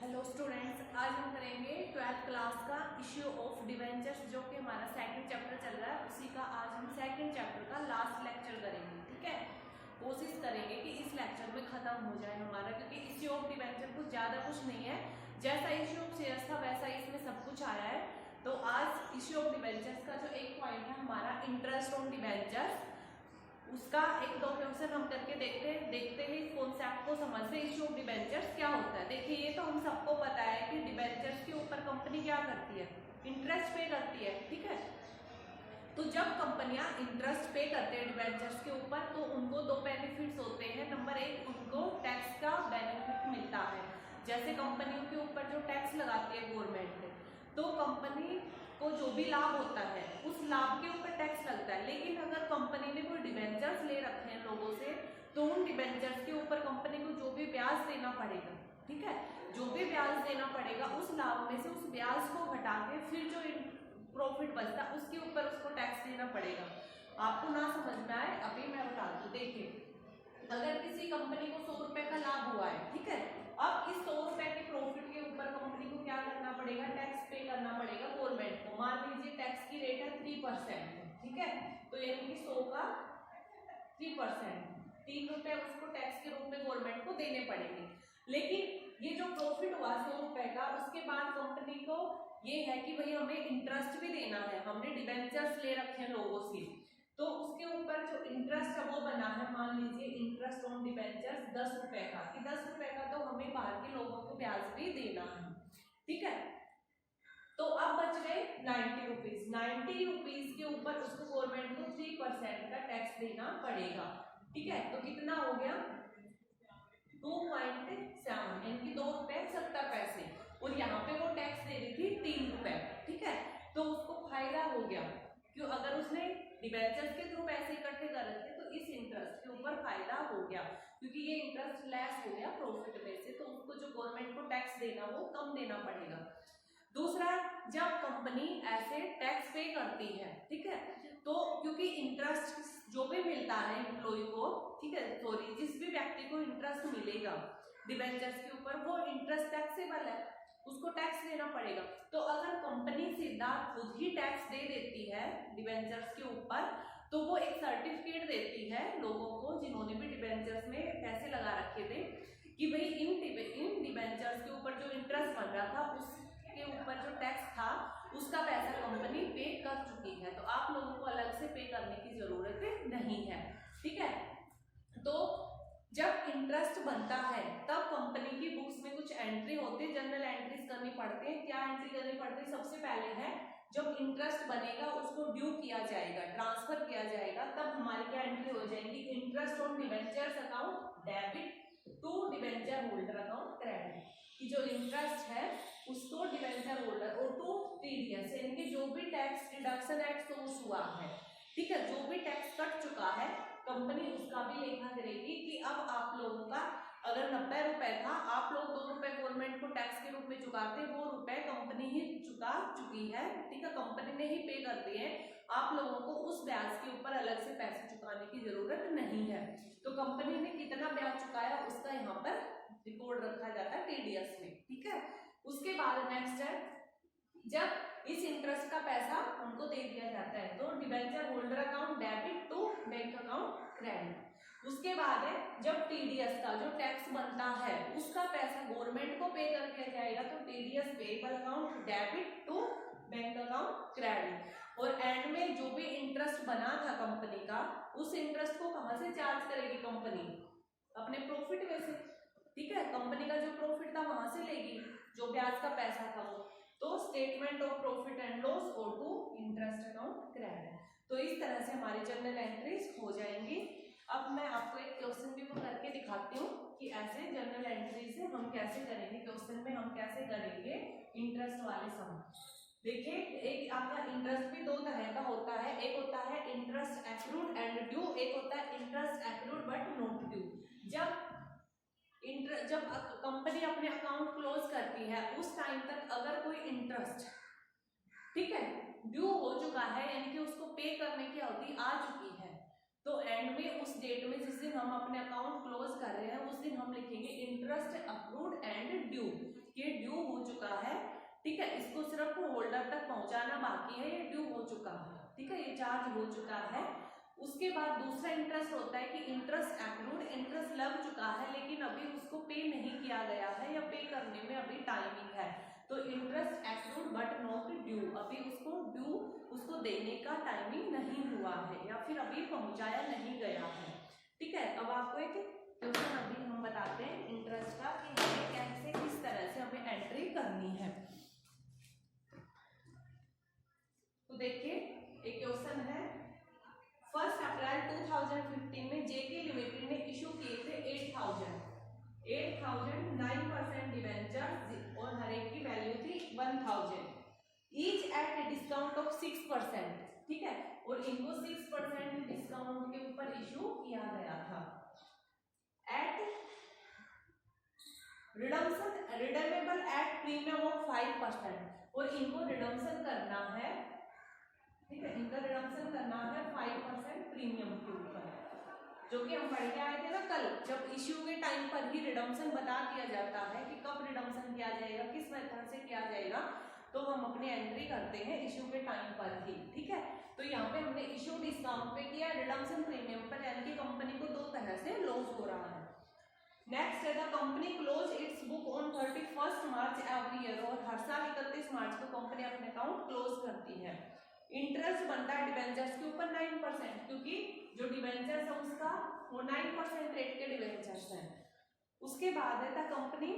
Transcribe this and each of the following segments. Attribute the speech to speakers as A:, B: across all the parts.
A: Hello students, आज हम करेंगे 12th क्लास का इश्यू ऑफ डिवेंचर्स, जो कि हमारा सेकंड चैप्टर चल रहा है। उसी का आज हम सेकंड चैप्टर का लास्ट लेक्चर करेंगे। ठीक है, कोशिश करेंगे कि इस लेक्चर में खत्म हो जाए हमारा, क्योंकि इश्यू ऑफ डिवेंचर कुछ ज़्यादा कुछ नहीं है। जैसा इश्यू ऑफ शेयर्स था वैसा इसमें सब कुछ आया है। तो आज इश्यू ऑफ डिवेंचर्स का जो एक पॉइंट है हमारा इंटरेस्ट ऑन डिवेंचर्स, उसका एक दो क्वेश्चन हम करके देखते हैं इस कॉन्सेप्ट को समझते हैं। इश्यू ऑफ डिबेंचर्स क्या होता है। देखिए, ये तो हम सबको पता है कि डिबेंचर्स के ऊपर कंपनी क्या करती है, इंटरेस्ट पे करती है। ठीक है, तो जब कंपनियां इंटरेस्ट पे करते हैं डिबेंचर्स के ऊपर, तो उनको दो बेनिफिट्स होते हैं। नंबर एक, उनको टैक्स का बेनिफिट मिलता है। जैसे कंपनियों के ऊपर जो टैक्स लगाती है गवर्नमेंट, तो कंपनी को जो भी लाभ होता है उस लाभ के ऊपर टैक्स लगता है। लेकिन अगर कंपनी ने कोई डिबेंचर्स ले रखे हैं लोगों से, तो उन डिबेंचर्स के ऊपर कंपनी को जो भी ब्याज देना पड़ेगा, ठीक है, जो भी ब्याज देना पड़ेगा, उस लाभ में से उस ब्याज को घटा के फिर जो प्रॉफिट बचता है उसके ऊपर उसको टैक्स देना पड़ेगा। आपको ना समझ में आए अभी मैं बता दूं। देखिए, अगर किसी कंपनी को 100 रुपए का लाभ हुआ है, ठीक है, अब इस 100 रुपए के प्रॉफिट के ऊपर कंपनी को क्या करना पड़ेगा, टैक्स पे करना पड़ेगा गवर्नमेंट को। मान लीजिए टैक्स की रेट है 3%, ठीक है, तो यानी कि 100 का 3%, 3 रुपए उसको टैक्स के रूप में गवर्नमेंट को देने पड़ेंगे। लेकिन ये जो प्रॉफिट हुआ 100 रुपए का, उसके बाद कंपनी को ये है कि भाई हमें इंटरेस्ट भी देना है, हमने डिबेंचर्स ले रखे हैं लोगों से, तो उसके ऊपर जो इंटरेस्ट है वो बना है। मान लीजिए इंटरेस्ट ऑन डिबेंचर्स 10 रुपए का, कि 10 रुपए का तो हमें बाहर के लोगों को ब्याज भी देना है। ठीक है, तो अब बच गए 90 रुपीज। 90 रुपीज के ऊपर उसको गवर्नमेंट को 3% का टैक्स देना पड़ेगा। ठीक है, तो कितना हो गया 2.7, यानी कि 2 रुपए 70 पैसे, और यहाँ पे वो टैक्स दे रही थी 3 रुपए। ठीक है, तो उसको फायदा हो गया। क्यों? अगर उसने डिबेंचर्स के थ्रू पैसे इकट्ठे कर रखे तो इस इंटरेस्ट के ऊपर फायदा हो गया, क्योंकि ये इंटरेस्ट लेस हो गया प्रॉफिट में से, तो उसको जो गवर्नमेंट को टैक्स देना वो कम देना पड़ेगा। दूसरा, जब कंपनी ऐसे टैक्स पे करती है, ठीक है, तो क्योंकि इंटरेस्ट जो भी मिलता है एम्प्लॉय को, ठीक है, सॉरी, जिस भी व्यक्ति को इंटरेस्ट मिलेगा डिबेंचर्स के ऊपर, वो इंटरेस्ट टैक्सेबल है, उसको टैक्स देना पड़ेगा। तो अगर कंपनी सीधा खुद ही टैक्स दे देती है डिबेंचर्स के ऊपर, तो वो एक सर्टिफिकेट देती है लोगों को जिन्होंने भी डिबेंचर्स में पैसे लगा रखे थे, कि भाई इन डिबेंचर्स के ऊपर जो इंटरेस्ट बन रहा था उसके ऊपर जो टैक्स था उसका पैसा कंपनी पे कर चुकी है, तो आप लोगों को अलग से पे करने की जरूरत नहीं है। ठीक है, तो जब इंटरेस्ट बनता है तब कंपनी की बुक्स में कुछ एंट्री होती है, जनरल एंट्रीज करनी पड़ती है। क्या एंट्री करनी पड़ती है? सबसे पहले है, जब इंटरेस्ट बनेगा उसको ड्यू किया जाएगा, ट्रांसफर किया जाएगा, तब हमारी क्या एंट्री हो जाएगी, interest on debentures account debit to debenture holder account credit, कि जो इंटरेस्ट है उसको डिबेंचर होल्डर और टू टीडीएस, यानी कि जो भी टैक्स डिडक्शन एट सोर्स हुआ है, ठीक है, जो भी टैक्स कट चुका है, कंपनी उसका भी लेखा करेगी कि अब आप लोगों का अगर 90 रुपए था, आप लोग 2 रुपए गवर्नमेंट को टैक्स के रूप में चुकाते, वो रुपए कंपनी ही चुका चुकी है। ठीक है, कंपनी ने ही पे कर दिए, आप लोगों को उस ब्याज के ऊपर अलग से पैसे चुकाने की जरूरत नहीं है। तो कंपनी ने कितना ब्याज चुकाया उसका यहाँ पर रिकॉर्ड रखा जाता है टीडीएस में। ठीक है, उसके बाद नेक्स्ट है, जब इस इंटरेस्ट का पैसा उनको दे दिया जाता है तो debenture holder account debit to bank account credit. उसके बाद है, जब टीडीएस का जो टैक्स बनता है उसका पैसा गवर्नमेंट को पे कर दिया जाएगा, तो TDS payable account debit to bank account credit. और एंड में जो भी इंटरेस्ट बना था कंपनी का, उस इंटरेस्ट को कहां से चार्ज करेगी कंपनी? अपने प्रॉफिट में से। ठीक है, कंपनी का जो प्रॉफिट था वहां से लेगी, जो ब्याज का पैसा था वो, तो statement of profit and loss और टू इंटरेस्ट अकाउंट क्रेडिट। तो इस तरह से हमारी जर्नल एंट्रीज हो जाएंगी। अब मैं आपको एक क्वेश्चन भी करके दिखाती हूँ कि ऐसे जर्नल एंट्री से हम कैसे करेंगे, क्वेश्चन में हम कैसे करेंगे इंटरेस्ट वाले सम। देखिए, एक आपका इंटरेस्ट भी दो तरह का होता है, एक होता है इंटरेस्ट एक्रूड एंड ड्यू, एक होता है interest accrued but not due. जब कंपनी अपने अकाउंट क्लोज करती है उस टाइम तक अगर कोई इंटरेस्ट, ठीक है, ड्यू हो चुका है, यानी कि उसको पे करने की अवधि आ चुकी है, तो एंड में उस डेट में जिस दिन हम अपने अकाउंट क्लोज कर रहे हैं उस दिन हम लिखेंगे इंटरेस्ट अक्रूड एंड ड्यू। ये ड्यू हो चुका है, ठीक है, इसको सिर्फ होल्डर तक पहुंचाना बाकी है, ये ड्यू हो चुका है, ठीक है, ये चार्ज हो चुका है। उसके बाद दूसरा इंटरेस्ट होता है कि इंटरेस्ट एक्रूड, इंटरेस्ट लग चुका है लेकिन अभी उसको पे नहीं किया गया है या पे करने में अभी टाइमिंग है, तो interest accrued but not due, अभी उसको ड्यू उसको देने का टाइमिंग नहीं हुआ है या फिर अभी पहुंचाया नहीं गया है, ठीक है। अब आपको एक क्वेश्चन अभी हम बताते हैं इंटरेस्ट का कि हमें कैसे किस तरह से हमें एंट्री करनी है। तो देखिए एक क्वेश्चन है, 1 अप्रैल 2015 में जेके लिमिटेड ने इशू किए थे 8,000 9% डिवेंचर और हर एक की वैल्यू थी 1000 ईच एट डिस्काउंट ऑफ 6%, ठीक है, और इनको 6% डिस्काउंट के ऊपर इशू किया गया था। एट रिडम्बल एट प्रीमियम ऑफ 5%, और इनको रिडम्शन करना है, ठीक है, इनका रिडम्शन करना है 5% प्रीमियम के ऊपर, जो कि हम पढ़ के आए थे ना कल, जब इश्यू के टाइम पर ही रिडम्शन बता दिया जाता है कि कब रिडम्शन किया जाएगा, किस मेथड से किया जाएगा, तो हम अपनी एंट्री करते हैं इश्यू के टाइम पर ही, ठीक है। तो यहाँ पे हमने इश्यू डिस्काउंट पे किया, रिडम्शन प्रीमियम पर, यानी कि कंपनी को दो तरह से लॉस हो रहा है। नेक्स्ट है the company close it's book on 31 March every year, और हर साल 31 मार्च को कंपनी अपने अकाउंट क्लोज करती है। इंटरेस्ट बनता है डिवेंचर्स के ऊपर 9%, क्योंकि जो डिवेंचर्स है उसका वो 9% रेट के डिवेंचर्स हैं। उसके बाद है the company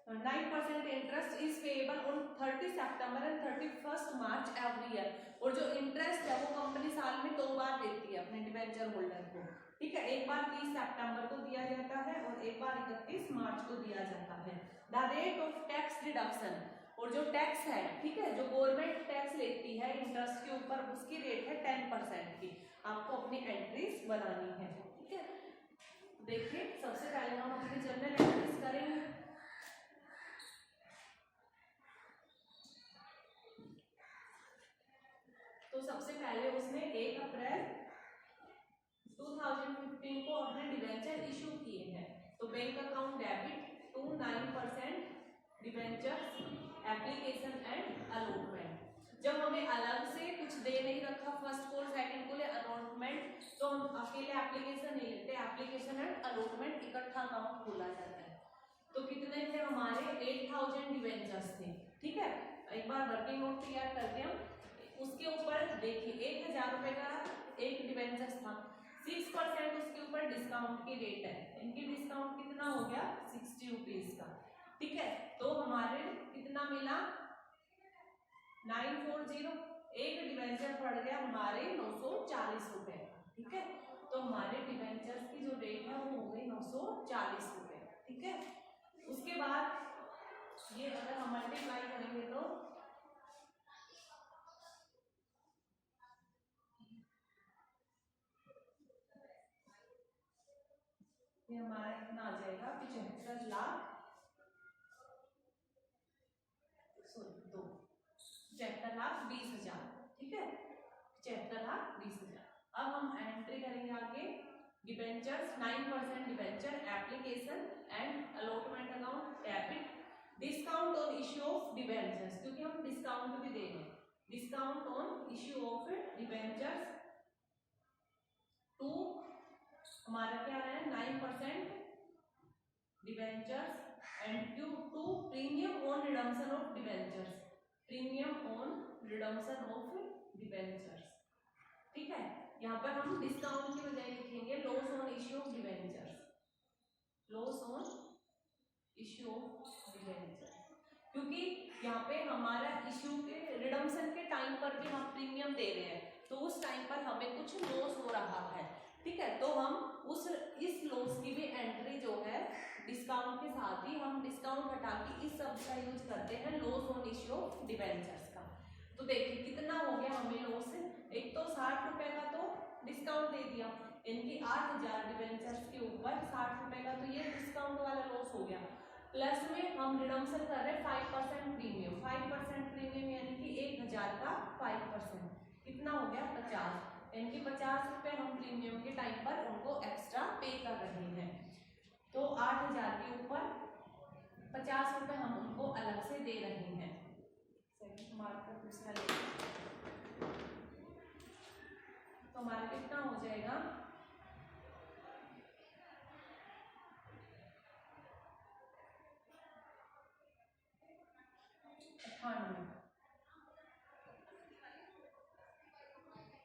A: 9% interest is payable on 30 September and 31 March every year, और जो इंटरेस्ट है वो कंपनी साल में 2 बार देती है अपने डिवेंचर होल्डर को, ठीक है, एक बार 30 सितंबर को दिया जाता है और एक बार 31 मार्च को दिया जाता है। The rate of tax deduction, और जो टैक्स है, ठीक है, जो गवर्नमेंट टैक्स लेती है इंटरेस्ट के ऊपर, उसकी रेट है 10% की, आपको अपनी एंट्रीज बनानी है, ठीक है। देखिए सबसे पहले हम अपनी जनरल एंट्रीज करेंगे। तो सबसे पहले उसने 1 अप्रैल 2015 को अपने डिवेंचर इशू किए हैं, तो bank account debit to 9% debentures application and allotment. जब हमें अलग से कुछ दे नहीं रखा first call second call allotment, तो हम अकेले एप्लीकेशन नहीं लेते, एप्लीकेशन एंड अलॉटमेंट इकट्ठा अकाउंट खोला जाता है। तो कितने थे हमारे 8000 डिवेंचर्स थे, ठीक है। एक बार वर्किंग नोट तैयार करते हैं, उसके ऊपर देखिए 1000 रुपए का एक डिवेंचर्स था, 6% उसके ऊपर डिस्काउंट की रेट है, इनकी डिस्काउंट कितना हो गया 60 रुपीज का, ठीक है। तो हमारे कितना मिला 940, एक डिवेंचर पड़ गया हमारे 940 रुपए, ठीक है। तो हमारे डिवेंचर्स की जो रेट है वो हो गई 940 रुपए, ठीक है। उसके बाद ये अगर हम मल्टीप्लाई करेंगे तो ये हमारा कितना आ जाएगा 75 लाख 75 लाख 20,000, ठीक है, 75 लाख 20,000। अब हम एंट्री करेंगे आगे, debentures 9% debenture application and allotment account debit, discount on issue of debentures, क्योंकि हम डिस्काउंट भी दे रहे हैं, discount on issue of debentures to हमारा क्या है 9% debentures and to premium on redemption of debentures, premium on redemption of debentures, ठीक है। यहाँ पर हम डिस्काउंट की बजाय लिखेंगे loss on issue of debentures, loss on issue of debentures, क्योंकि यहाँ पे हमारा इश्यू के रिडम्पशन के टाइम पर भी हम प्रीमियम दे रहे हैं, तो उस टाइम पर हमें कुछ लॉस हो रहा है, ठीक है। तो हम इस लॉस की भी एंट्री जो है डिस्काउंट के साथ ही हम डिस्काउंट हटा के इस शब्द का यूज करते हैं loss on issue of debentures का। तो देखिए कितना हो गया हमें लॉस, एक तो 60 रुपए का तो डिस्काउंट दे दिया, इनकी 8000 डिबेंचर्स के ऊपर 60 रुपए का तो ये डिस्काउंट वाला लॉस हो गया, प्लस में हम रिडम्पशन कर रहे हैं 5% प्रीमियम, 5% प्रीमियम यानी कि 1000 का 5%, कितना हो गया 50, इनके 50 रुपए हम प्रीमियम के टाइम पर उनको एक्स्ट्रा पे कर रहे हैं। तो 8000 के ऊपर दे रहे हैं। सेकंड मार्कर दूसरा ले, तो हमारा कितना हो जाएगा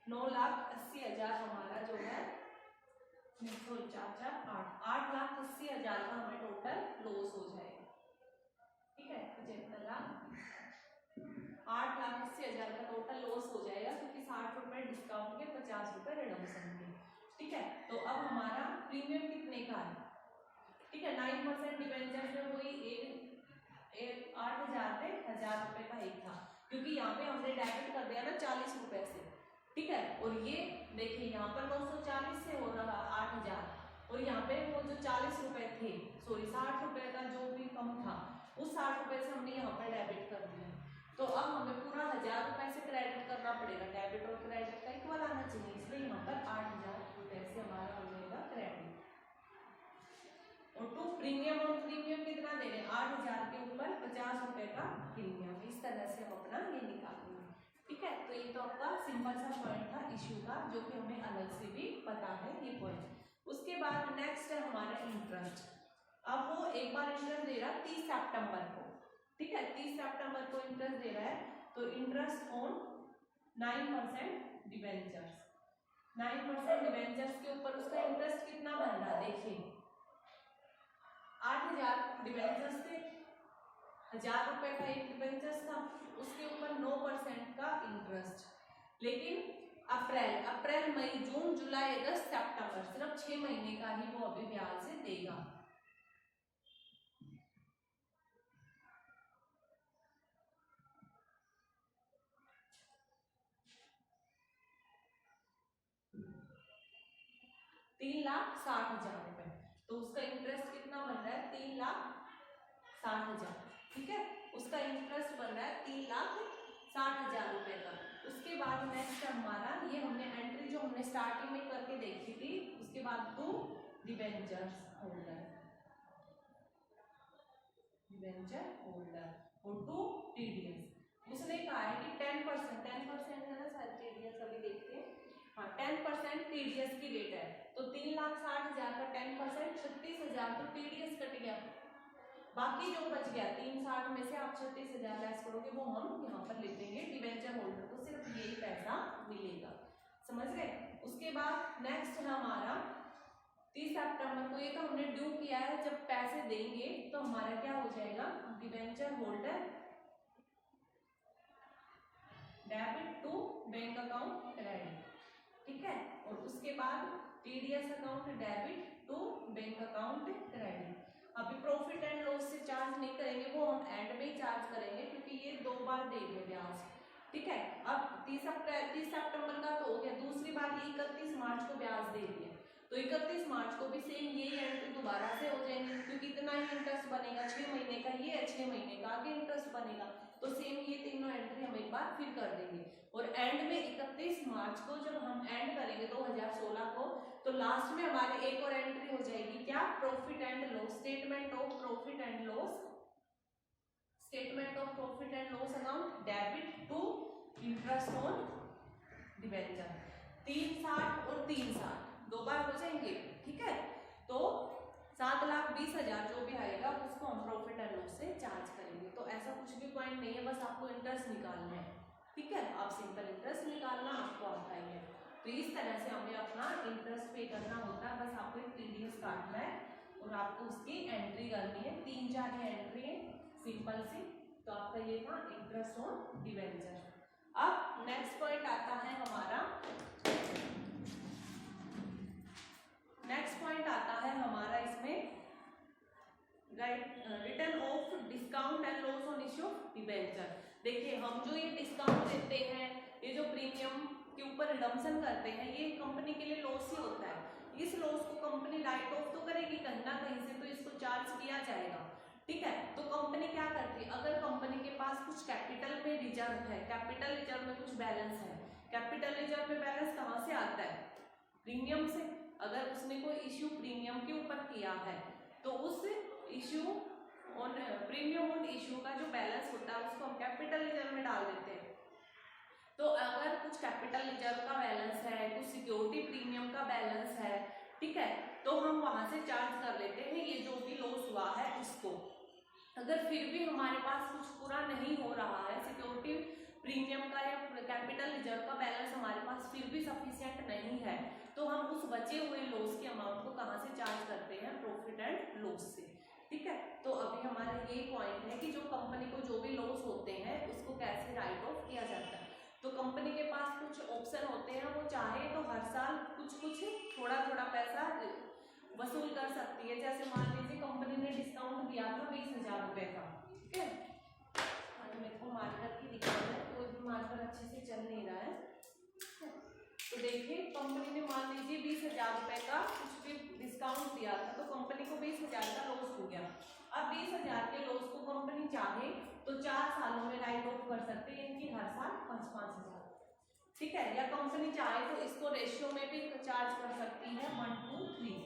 A: 9,80,000 हमारा जो है 8,80,000 का हमें टोटल लॉस हो जाएगा। ठीक है, 8,80,000 का टोटल लॉस हो जाएगा, क्योंकि 60 रुपए डिस्काउंट के 50 रुपए रिडम्पशन के। ठीक है, तो अब हमारा प्रीमियम कितने का है? ठीक है, 9% डिबेंचर में वही 8,000 पे 1,000 रुपए का एक था, क्योंकि यहाँ पे हमने डेबिट कर दिया ना 40 रुपए से। ठीक है, और ये देखिए यहाँ पर 940 से हो रहा 8,000, और यहाँ पे वो जो 40 रुपए थे, सॉरी 60 रुपए का जो भी कम था, उस 60 रुपए से हमने यहाँ पर डेबिट कर दिया। तो अब हमें पूरा 1,000 रुपए से क्रेडिट करना पड़ेगा, डेबिट और क्रेडिट का इक्वल आना चाहिए, इसलिए यहाँ पर 8,000 रुपए से हमारा हो जाएगा क्रेडिट। और टू प्रीमियम, और प्रीमियम कितना दे रहे हैं 8,000 के ऊपर 50 रुपए का प्रीमियम। इस तरह से हम अपना ये निकालेंगे। ठीक है, तो ये तो आपका सिंपल सा पॉइंट था इश्यू का, जो कि हमें अलग से भी पता है ये पॉइंट। उसके बाद नेक्स्ट है हमारा इंटरेस्ट। अब वो एक बार इंटरेस्ट दे रहा है 30 सितंबर को। ठीक है, 30 सितंबर को इंटरेस्ट दे रहा है, तो इंटरेस्ट ऑन 9% डिबेंचर्स, 9% डिबेंचर्स के ऊपर उसका इंटरेस्ट कितना बन रहा है? देखिए 8,000 डिबेंचर्स थे, 1,000 रुपए का एक डिबेंचर्स था, उसके ऊपर 9% का इंटरेस्ट। लेकिन अप्रैल मई जून जुलाई अगस्त सितंबर, सिर्फ 6 महीने का ही वो अभी ब्याज से देगा। ₹3,60,000, तो उसका इंटरेस्ट कितना बन रहा है? 3,60,000। ठीक है, उसका इंटरेस्ट बन रहा है 3,60,000 रुपए का। उसके बाद नेक्स्ट हमारा ये हमने एंट्री जो हमने स्टार्टिंग में करके देखी थी, उसके बाद to debentures holder, debenture holder और टू टीडीएस। उसने कहा है कि 10% है ना सर, टीडीएस अभी देखते हैं। हाँ, 10% टीडीएस की रेट है, तो 3,60,000 का 10% 36,000 तो टीडीएस कट गया। बाकी जो बच गया 3,60 में से आप 36,000 लेस करोगे, वो हम यहाँ पर लिख देंगे डिबेंचर होल्डर को सिर्फ यही पैसा मिलेगा। समझ गए? उसके बाद नेक्स्ट है हमारा 30 सितंबर को, ये तो हमने ड्यू किया है, जब पैसे देंगे तो हमारा क्या हो जाएगा? Debenture holder debit to bank account credit. ठीक है, और उसके बाद TDS account debit to bank account credit. अभी प्रॉफिट एंड लॉस से चार्ज नहीं करेंगे, वो हम एंड में ही चार्ज करेंगे, क्योंकि ये 2 बार दे रहे ब्याज। ठीक है, अब 30 सितंबर का तो हो गया, दूसरी बार ये 31 मार्च को ब्याज दे रही है, तो 31 मार्च को भी सेम यही एंट्री दोबारा से हो जाएंगे, क्योंकि इतना ही इंटरेस्ट बनेगा 6 महीने का, ये 6 महीने का आगे इंटरेस्ट बनेगा, तो सेम ये तीनों एंट्री हम एक बार फिर कर देंगे। और एंड में 31 मार्च को जब हम एंड करेंगे 2016 को, तो लास्ट में हमारी एक और एंट्री हो जाएगी, क्या? Profit and loss, statement of profit and loss, statement of profit and loss account debit to interest on debenture. 3,60 और 3,60 2 बार हो जाएंगे। ठीक है, तो 7,20,000 जो भी आएगा उसको हम प्रॉफिट एंड लॉस से चार्ज करेंगे। तो ऐसा कुछ भी पॉइंट नहीं है, बस आपको इंटरेस्ट निकालना है। ठीक है, आप सिंपल इंटरेस्ट निकालना आपको आता ही है। तो इस तरह से हमें अपना इंटरेस्ट पे करना होता है, बस आपको एक टीडीएस काटना है और आपको उसकी एंट्री करनी है। 3-4 एंट्री है सिंपल सी। तो आपका ये था इंटरेस्ट ऑन डिबेंचर। अब नेक्स्ट पॉइंट आता है हमारा, नेक्स्ट पॉइंट आता है हमारा इसमें return of discount and loss on issue of debenture. देखिए, हम जो ये डिस्काउंट देते हैं, ये जो प्रीमियम के ऊपर रिडम्पशन करते हैं, ये कंपनी के लिए लॉस ही होता है। इस लॉस को कंपनी राइट ऑफ तो करेगी कहीं ना कहीं से, तो इसको चार्ज किया जाएगा। ठीक है, तो कंपनी क्या करती है? अगर कंपनी के पास कुछ कैपिटल में रिजर्व है, कैपिटल रिजर्व में कुछ बैलेंस है, कैपिटल रिजर्व में बैलेंस कहाँ से आता है? प्रीमियम से। अगर उसने कोई इश्यू प्रीमियम के ऊपर किया है, तो उस issue on premium on issue का जो बैलेंस होता है उसको हम कैपिटल रिजर्व में डाल देते हैं। तो अगर कुछ कैपिटल रिजर्व का बैलेंस है, कुछ सिक्योरिटी प्रीमियम का बैलेंस है, ठीक है, तो हम वहां से चार्ज कर लेते हैं ये जो भी लॉस हुआ है उसको। अगर फिर भी हमारे पास कुछ पूरा नहीं हो रहा है, सिक्योरिटी प्रीमियम का या कैपिटल रिजर्व का बैलेंस हमारे पास फिर भी सफिशिएंट नहीं है, तो हम उस बचे हुए लॉस के अमाउंट को कहाँ से चार्ज करते हैं? प्रॉफिट एंड लॉस से, ठीक है। तो अभी हमारा ये पॉइंट है कि जो कंपनी को जो भी लॉस होते हैं उसको कैसे राइट ऑफ किया जाता है। तो कंपनी के पास कुछ ऑप्शन होते हैं, वो चाहे तो हर साल कुछ थोड़ा थोड़ा पैसा वसूल कर सकती है। जैसे मान लीजिए कंपनी ने डिस्काउंट दिया था 20,000 रुपए का, ठीक है। आज मेरे को मार्कर की दिक्कत है, कोई भी मार्कर अच्छे से चल नहीं रहा है। तो देखिए कंपनी ने मान लीजिए 20,000 रुपए का कुछ भी डिस्काउंट दिया था, तो कंपनी को 20,000 का लॉस हो गया। अब 20,000 के लॉस को कंपनी चाहे तो 4 सालों में राइट ऑफ कर सकते हैं, इनकी हर साल 5,000, ठीक है। या कंपनी चाहे तो इसको रेशियो में भी चार्ज कर सकती है 1:3,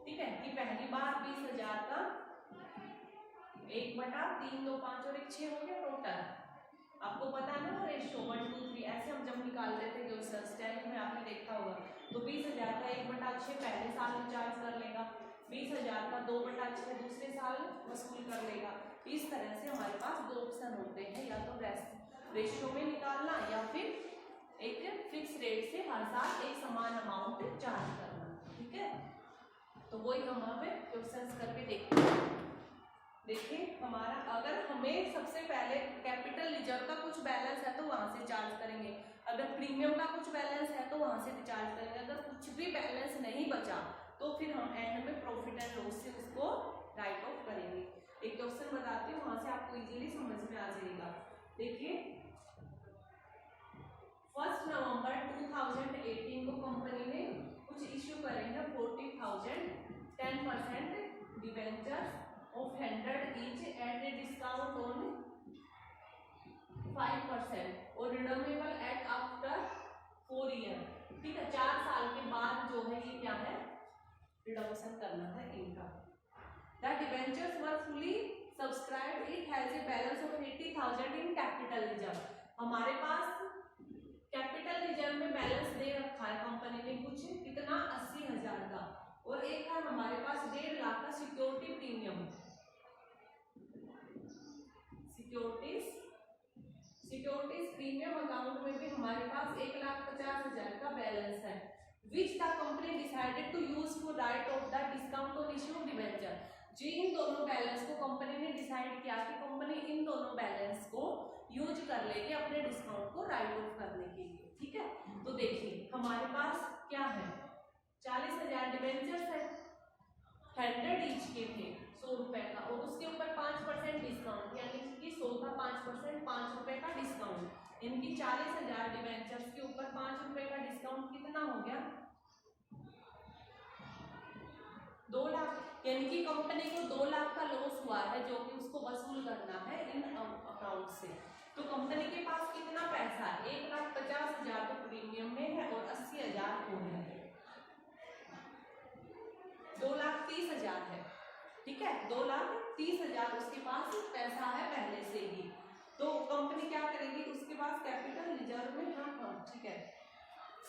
A: ठीक है, कि पहली बार 20,000 का 1/3, 2, 5 और 1 6 हो गया टोटल। आपको पता है ना रेशियो 1:3, ऐसे हम जब निकालते थे क्वेश्चन टेंथ में आपने देखा होगा। तो 20,000 का 1/6 पहले साल में चार्ज कर लेगा, 20,000 का 2/6 दूसरे साल वसूल कर लेगा। इस तरह से हमारे पास दो ऑप्शन होते हैं, या तो रेशियो में निकालना या फिर एक फिक्स रेट से हर साल एक समान अमाउंट चार्ज करना, ठीक है। तो वही हम हमें क्वेश्चन करके देखते हैं। देखिए हमारा अगर हमें सबसे पहले कैपिटल रिजर्व का कुछ बैलेंस है तो वहां से चार्ज करेंगे, अगर प्रीमियम का कुछ बैलेंस है तो वहां से चार्ज करेंगे, अगर कुछ भी बैलेंस नहीं बचा तो फिर हम एंड में प्रॉफिट एंड लॉस से उसको राइट ऑफ करेंगे। एक क्वेश्चन बताती हूँ, वहां से आपको इजीली समझ में आ जाएगा। देखिए 1 नवंबर 2018 को कंपनी ने कुछ इश्यू करेंगे 40,000 10% debentures of 100 each at a discount on 5% और रिडीमेबल एट आफ्टर 4 ईयर, ठीक है। 4 साल के बाद जो है ये क्या है? रिडम्पशन करना है इनका। The debentures were fully subscribed. It has a balance of 80,000 in capital reserve. हमारे पास कैपिटल रिजर्व में बैलेंस दे रखा है कंपनी ने कुछ कितना 80,000 का, और एक है हमारे पास 1.5 लाख का security premium, securities premium account में भी हमारे पास 1,50,000 का बैलेंस है, which the company decided to use for write off the discount on issue debenture. जी इन दोनों बैलेंस को कंपनी ने डिसाइड किया कि कंपनी इन दोनों बैलेंस को यूज कर लेगी अपने डिस्काउंट को राइट ऑफ करने के लिए, ठीक है। तो देखिए हमारे पास क्या है, 40,000 डिबेंचर्स है, 100 ईच के थे 100 रुपए का, और उसके ऊपर 5% डिस्काउंट, यानी कि 100 का 5% 5 रुपए का डिस्काउंट, यानी कि 40,000 डिबेंचर्स के ऊपर 5 रुपए का डिस्काउंट कितना हो गया? 2 लाख, यानी कि कंपनी को 2 लाख का लॉस हुआ है जो कि उसको वसूल करना है इन अकाउंट से। तो कंपनी के पास कितना पैसा है? 1,50,000 तो प्रीमियम में है और 80,000 और है, 2,30,000 है, ठीक है। 2,30,000 उसके पास पैसा है पहले से ही। तो कंपनी क्या करेगी, उसके पास कैपिटल रिजर्व में, हाँ ठीक है।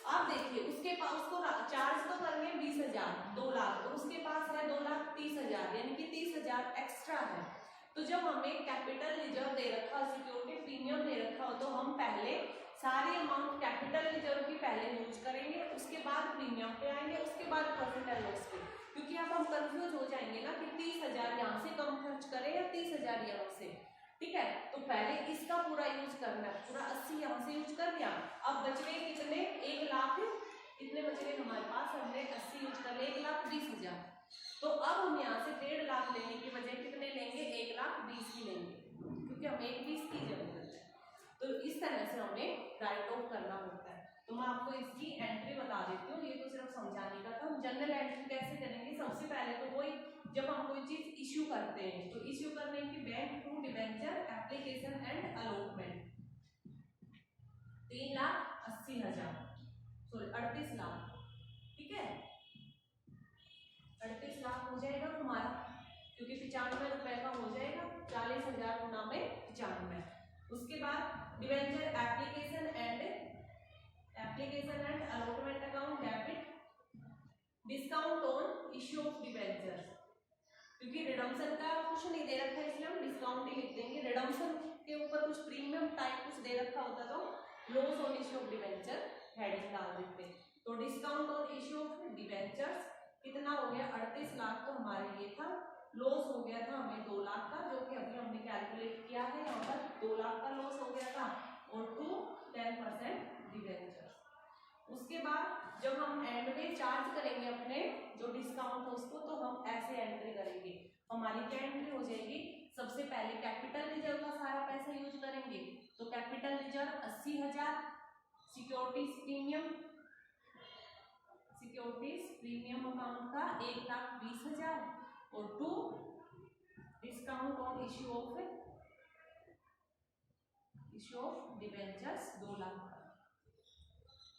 A: अब देखिए उसके पास उसको चार्ज तो करने 20,000 2 लाख, और उसके पास है 2,30,000, यानी कि 30,000 एक्स्ट्रा है। तो जब हमें कैपिटल रिजर्व दे रखा हो, सिक्योरिटी प्रीमियम दे रखा हो, तो हम पहले सारी अमाउंट कैपिटल रिजर्व की पहले यूज करेंगे, उसके बाद प्रीमियम पे आएंगे, उसके बाद प्रॉफिट एंड लॉस पे, क्योंकि अब हम कंफ्यूज हो जाएंगे ना कि 30,000 यहाँ से कम खर्च करें या 30,000 यहाँ से, ठीक है। तो पहले इसका पूरा यूज करना है, पूरा 80 यहाँ से यूज कर लिया, अब बच गए कितने? 1 लाख, इतने बच गए हमारे पास, हमने 80 यूज कर लिया, 1,20,000। तो अब हम यहाँ से 1.5 लाख लेने की बजाय कितने लेंगे? 1,20,000 ही लेंगे, क्योंकि हमें 1,20,000 की जरूरत है। तो इस तरह से हमें राइट ऑफ करना होता है। तो मैं आपको इसकी एंट्री बता देती हूँ, ये तो सिर्फ समझाने का था। हम जनरल एंट्री कैसे करेंगे? सबसे पहले तो वही, जब हम कोई चीज इश्यू करते हैं तो इश्यू करने की bank to debenture application and allotment 3,80,000 sorry 38 lakh, ठीक है। 38 लाख हो जाएगा हमारा, क्योंकि 95 रुपए का हो जाएगा, application and allotment account debit, discount on issue of debentures, क्योंकि रिडम्पशन का कुछ नहीं दे रखा है इसलिए हम डिस्काउंट ही लिख देंगे। रिडम्पशन के ऊपर कुछ प्रीमियम टाइप कुछ दे रखा होता तो loss on issue of debenture heading डाल देते। तो discount on issue of debentures कितना हो गया 38 लाख, तो हमारे लिए था लॉस हो गया था हमें 2 लाख का, जो कि अभी हमने कैलकुलेट किया है। यहाँ पर 2 लाख का लॉस हो गया था और टू 10% डिबेंचर। उसके बाद जब हम एंड में चार्ज करेंगे अपने जो डिस्काउंट है उसको, तो हम ऐसे एंट्री करेंगे। हमारी क्या एंट्री हो जाएगी, सबसे पहले कैपिटल रिजर्व का सारा पैसा यूज करेंगे, तो capital reserve 80,000, securities premium account का 1,20,000 और to discount on issue of debentures 2 lakh का।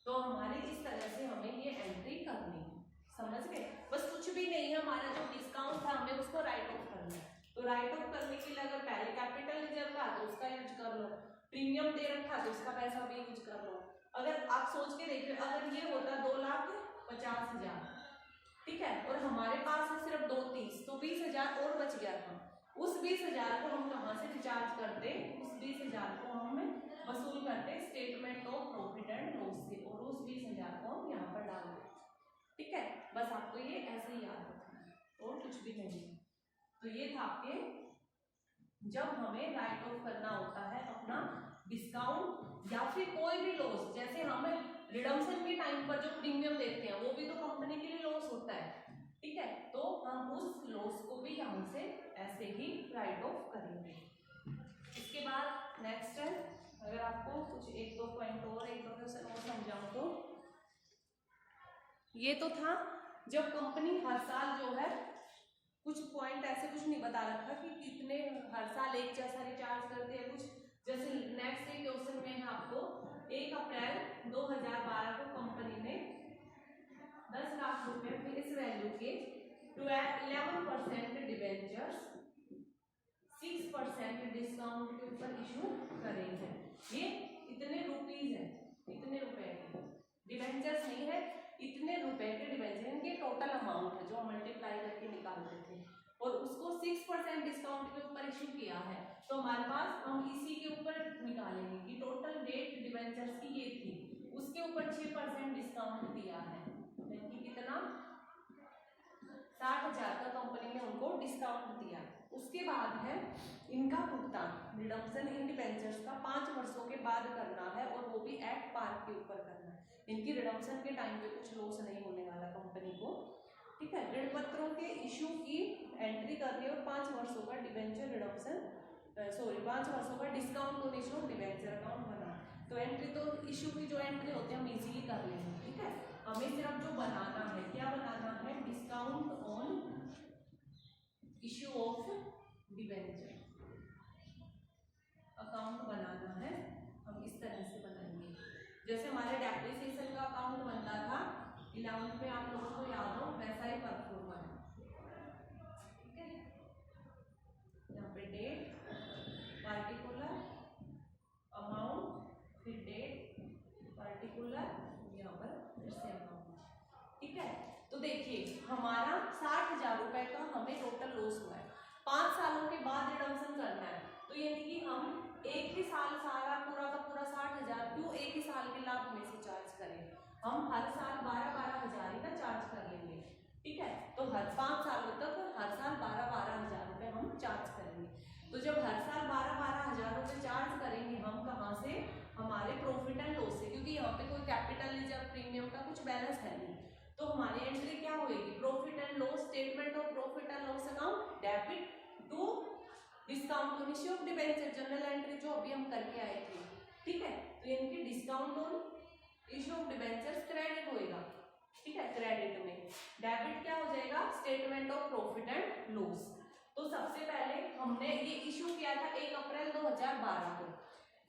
A: तो हमारे इस तरह से हमें ये एंट्री करनी है, समझ गए। बस कुछ भी नहीं है, हमारा जो डिस्काउंट था हमें उसको राइट ऑफ करना है। तो राइट ऑफ करने के लिए अगर पहले कैपिटल रिजर्व का तो उसका यूज कर लो, प्रीमियम दे रखा तो उसका पैसा भी यूज कर लो। अगर आप सोच के देखिए, अगर ये होता 2,50,000, ठीक है, और हमारे पास है सिर्फ 2,30, तो 20,000 और बच गया था। उस 20,000 को हम कहाँ से रिचार्ज करते, उस 20,000 को हम वसूल करते statement of profit and loss से, और उस 20,000 को हम यहाँ पर डाल देते। ठीक है, बस आपको ये ऐसे ही याद रखना है और कुछ भी नहीं। तो ये था आपके, जब हमें राइट ऑफ करना होता है अपना डिस्काउंट या फिर कोई भी लॉस, जैसे हमें रिडम्पशन के टाइम पर जो प्रीमियम देते हैं वो भी तो कंपनी के लिए लॉस होता है, ठीक है, तो हम उस लॉस को भी यहाँ से ऐसे ही राइट ऑफ करेंगे। इसके बाद नेक्स्ट है, अगर आपको कुछ 1-2 पॉइंट और एक प्रोफेसर और समझाऊं तो ये तो था जब कंपनी हर साल जो है कुछ पॉइंट ऐसे कुछ नहीं बता रखा कि कितने हर साल एक जैसा रिचार्ज करते हैं कुछ। जैसे नेक्स्ट क्वेश्चन में है आपको 1 अप्रैल 2012 को कंपनी ने 10 लाख रुपए फेस वैल्यू के 11% डिबेंचर्स 6% डिस्काउंट के ऊपर इशू करेंगे। ये इतने रुपीज है, इतने रुपए के डिबेंचर्स नहीं है, इतने रुपए के डिबेंचर, इनके टोटल अमाउंट है जो मल्टीप्लाई करके निकालते थे, और उसको 6% डिस्काउंट के ऊपर इशू किया है। तो हमारे पास हम इसी के ऊपर निकालेंगे कि टोटल रेट डिबेंचर्स की ये थी, उसके ऊपर 6% डिस्काउंट दिया है, यानी कितना 60,000 का कंपनी ने उनको डिस्काउंट दिया। उसके बाद है इनका भुगतान रिडम्पशन इन डिबेंचर्स का 5 वर्षों के बाद करना है, और वो भी एट पार के ऊपर करना है। इनकी रिडम्पशन के टाइम पे कुछ लॉस नहीं होने वाला कंपनी को, ठीक है। ऋण पत्रों के इशू की एंट्री करनी और 5 वर्षों का डिबेंचर रिडम्पशन 5 वर्षों का discount on issue debenture account बना। तो एंट्री तो इशू की जो एंट्री होती है हम इजीली कर लेंगे, ठीक है। हमें सिर्फ जो बनाना है, क्या बनाना है, discount on issue of debenture account बनाना है। हम इस तरह से बनाएंगे जैसे हमारे डेप्रिसिएशन का अकाउंट बनता था 11th में, आप लोगों को याद हो, वैसा ही परफॉर्मा है, ठीक है। यहाँ पे डेट, पार्टिकुलर अमाउंट, फिर डेट, पार्टिकुलर, यहाँ पर फिर से अमाउंट, ठीक है। तो देखिए हमारा 60,000 रुपए का हमें टोटल लॉस हुआ है, 5 सालों के बाद रिडम्पशन करना है, तो यानी कि हम एक ही साल सारा पूरा का पूरा 60,000 क्यों एक ही साल के लाभ में से चार्ज करें, हम हर साल 12,000 ही ना चार्ज कर लेंगे, ठीक है। तो हर 5 सालों तक हर साल 12,000 रुपए हम चार्ज करेंगे। तो जब हर साल 12,000 रुपए चार्ज करेंगे हम कहाँ से, हमारे प्रॉफिट एंड लॉस से, क्योंकि यहाँ पे कोई कैपिटल रिजर्व प्रीमियम का कुछ बैलेंस है नहीं। तो हमारी एंट्री क्या होगी, profit and loss, statement of profit and loss account, debit to discount on issue of debenture, general entry जो अभी हम करके आए थे, ठीक है। तो इनकी discount on issue of debentures credit होएगा, ठीक है, क्रेडिट में। डेबिट क्या हो जाएगा, statement of profit and loss. तो सबसे पहले हमने ये इशू किया था 1 अप्रैल 2012 को,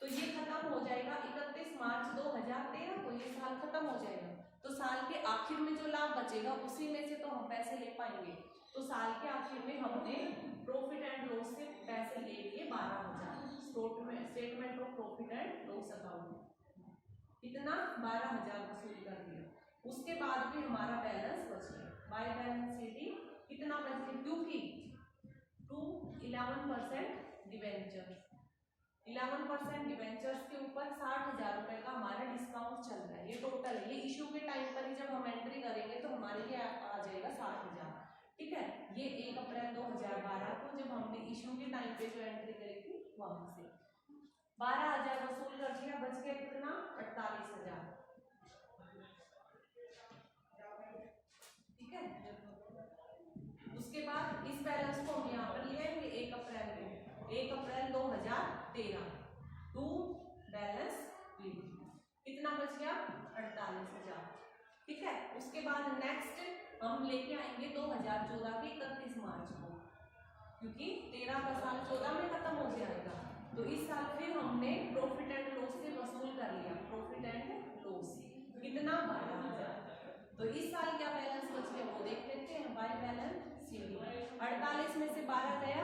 A: तो ये खत्म हो जाएगा 31 मार्च 2013 को, ये साल खत्म हो जाएगा। तो साल के आखिर में जो लाभ बचेगा उसी में से तो हम पैसे ले पाएंगे। तो साल के आखिर में हमने प्रॉफिट एंड लॉस से पैसे ले लिए 12,000 statement of profit and loss account. कितना 12,000 वसूल कर दिया। उसके बाद भी हमारा बैलेंस बच गया। बाय बैलेंस शीट कितना बच गया, क्योंकि 11% डिवेंचर, 11% डिवेंचर्स के ऊपर 60,000 रुपए का हमारा डिस्काउंट चल रहा है। ये टोटल है, ये इशू के टाइम पर ही जब हम एंट्री करेंगे तो हमारे लिए आ जाएगा 60,000। ठीक है, ये 1 अप्रैल 2012 को जब हमने इशू के टाइम पे जो एंट्री करी थी वहां से 12,000 वसूल कर दिया, बच गया कितना 48,000। ठीक है, उसके बाद इस बैलेंस को हम यहाँ पर ले आएंगे 1 अप्रैल को, 1 अप्रैल 2013 टू बैलेंस कितना बच गया 48,000। ठीक है, उसके बाद नेक्स्ट हम लेके आएंगे 2014 के 31 मार्च को, क्योंकि 13 का साल 14 में खत्म हो जाएगा। तो इस साल फिर हमने प्रॉफिट एंड लॉस से वसूल कर लिया, प्रॉफिट एंड लॉस कितना 12,000। तो इस साल क्या बैलेंस बच गया वो देख लेते हैं। बाय बैलेंस शीट 48 में से 12 गया,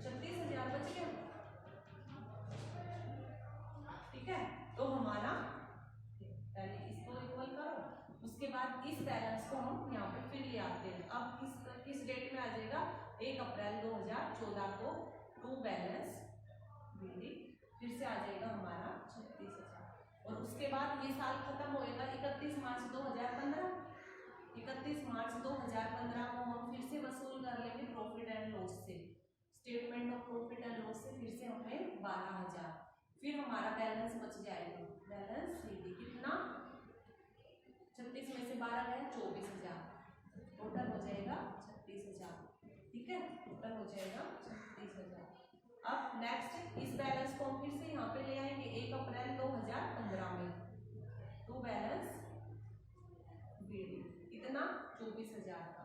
A: 36,000 बच गया। ठीक है, तो हमारा पहले इसको इक्वल करो, उसके बाद इस बैलेंस को हम यहाँ पे फिर ले आते हैं। अब किस डेट में आ जाएगा 1 अप्रैल 2014 को टू बैलेंस फिर से आ जाएगा हमारा 36,000। और उसके बाद ये साल खत्म होएगा 31 मार्च 2015। 31 मार्च 2015 को हम फिर से वसूल कर लेंगे प्रॉफिट एंड लॉस से, statement of profit and loss से फिर से हमें 12,000, फिर हमारा बैलेंस बच जाएगा। बैलेंस कितना 36 में से 12 गया 24,000, टोटल हो जाएगा 36,000। ठीक है, टोटल हो जाएगा 36,000। अब नेक्स्ट इस बैलेंस को हम फिर से यहाँ पे ले आएंगे 1 अप्रैल 2015 में टू बैलेंस कितना 24,000 का,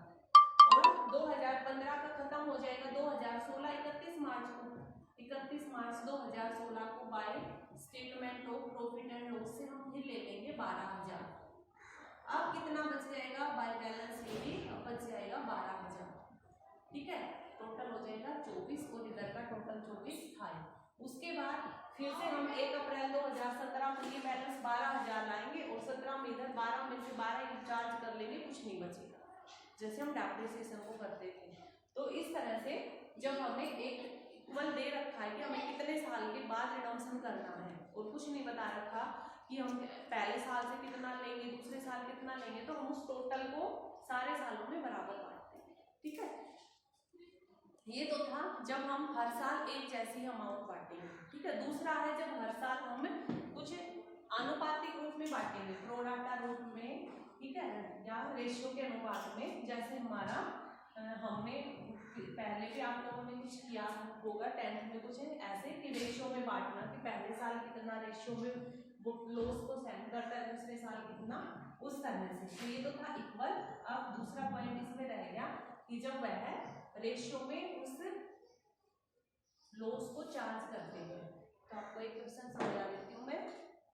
A: और 2015 का खत्म हो जाएगा 2016 31 मार्च को, 31 मार्च 2016 को by statement of profit and loss से हम फिर ले लेंगे 12,000। अब कितना बच जाएगा बाय बैलेंस शीट, बच जाएगा 12,000। ठीक है, टोटल हो जाएगा 24 और इधर का टोटल 24 था। उसके बाद फिर से हम 1 अप्रैल 2017 में ये बैलेंस 12,000 लाएंगे और 17 में इधर 12 में से 12 इंचार्ज कर लेंगे, कुछ नहीं बचेगा, जैसे हम डेप्रिसिएशन को करते थे। तो इस तरह से जब हमें एक इक्वल दे रखा है कि हमें कितने साल के बाद रिडम्पशन करना है और कुछ नहीं बता रखा कि हम पहले साल से कितना लेंगे, दूसरे साल कितना लेंगे, तो हम उस टोटल को सारे सालों में बराबर बांटते हैं। ठीक है, ये तो था जब हम हर साल एक जैसी अमाउंट बांटेंगे। ठीक है, दूसरा है जब हर साल हम कुछ आनुपातिक रूप में बांटेंगे, प्रोराटा रूप में, ठीक है, या रेशियो के अनुपात में। जैसे हमारा हमने पहले भी आप लोगों ने कुछ किया होगा 10th में, कुछ ऐसे कि रेशियो में बांटना कि पहले साल कितना रेशियो में लॉस को सहन करता है, दूसरे साल कितना, उस तरह से। तो ये तो था इक्वल। अब दूसरा पॉइंट इसमें रह गया कि जब वह रेशियो में उस लॉस को चार्ज करते हैं। तो आपको एक क्वेश्चन समझा देती हूँ मैं।